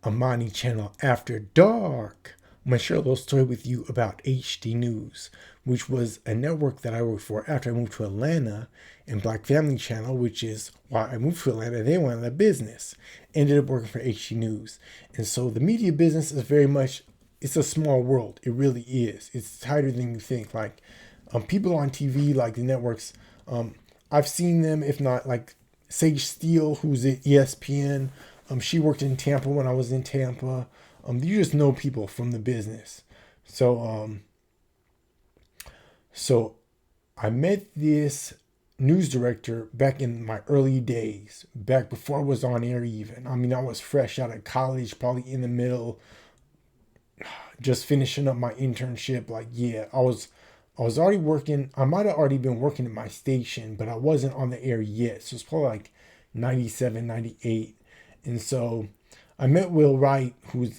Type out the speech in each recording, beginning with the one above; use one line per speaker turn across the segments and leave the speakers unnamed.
Amani channel After Dark. I'm going to share a little story with you about HD News, which was a network that I worked for after I moved to Atlanta, and Black Family Channel, which is why I moved to Atlanta. They went out of business. Ended up working for HD News. And so the media business is very much, it's a small world. It really is. It's tighter than you think. Like people on TV, like the networks, I've seen them, if not like Sage Steele, who's at ESPN. She worked in Tampa when I was in Tampa. You just know people from the business. So, so I met this news director back in my early days, back before I was on air even. I mean, I was fresh out of college, probably in the middle, just finishing up my internship. Like, yeah, I was already working. I might have already been working at my station, but I wasn't on the air yet. So it's probably like 97, 98. And so I met Will Wright, who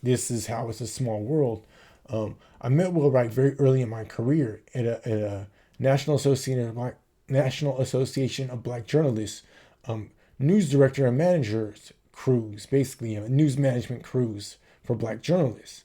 this is how it's a small world. I met Will Wright very early in my career at a National Association of Black Journalists news director and managers cruise, basically a news management cruise for Black journalists.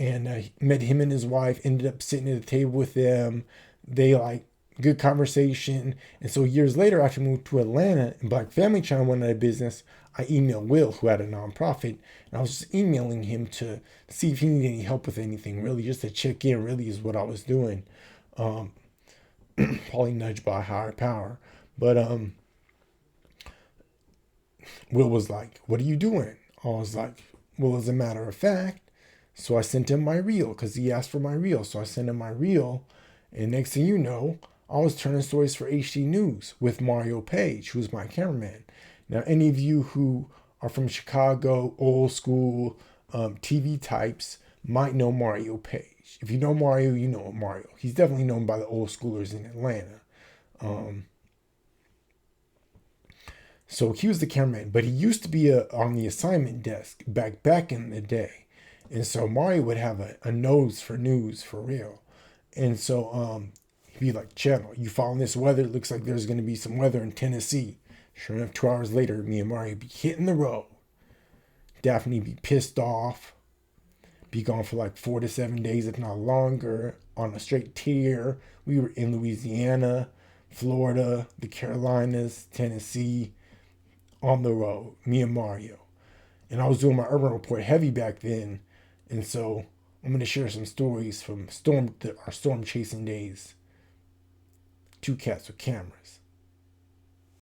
And I met him and his wife. Ended up sitting at the table with them. They like good conversation. And so years later, after I moved to Atlanta and Black Family Channel went out of business, I emailed Will, who had a nonprofit, and I was just emailing him to see if he needed any help with anything, really, just to check in, really, is what I was doing. Um, Probably nudged by a higher power. But Will was like, "What are you doing?" I was like, "Well, as a matter of fact," so I sent him my reel because he asked for my reel. So I sent him my reel, and next thing you know, I was turning stories for HD News with Mario Page, who's my cameraman. Now, any of you who are from Chicago, old school TV types might know Mario Page. If you know Mario, you know Mario. He's definitely known by the old schoolers in Atlanta. Um, so he was the cameraman, but he used to be on the assignment desk back in the day. And so Mario would have a nose for news for real. And so he'd be like, "Channel, you following this weather? It looks like there's going to be some weather in Tennessee." Sure enough, 2 hours later, me and Mario be hitting the road. Daphne be pissed off, be gone for like 4 to 7 days, if not longer, on a straight tear. We were in Louisiana, Florida, the Carolinas, Tennessee, on the road, me and Mario. And I was doing my urban report heavy back then. And so I'm going to share some stories from our storm chasing days. Two cats with cameras.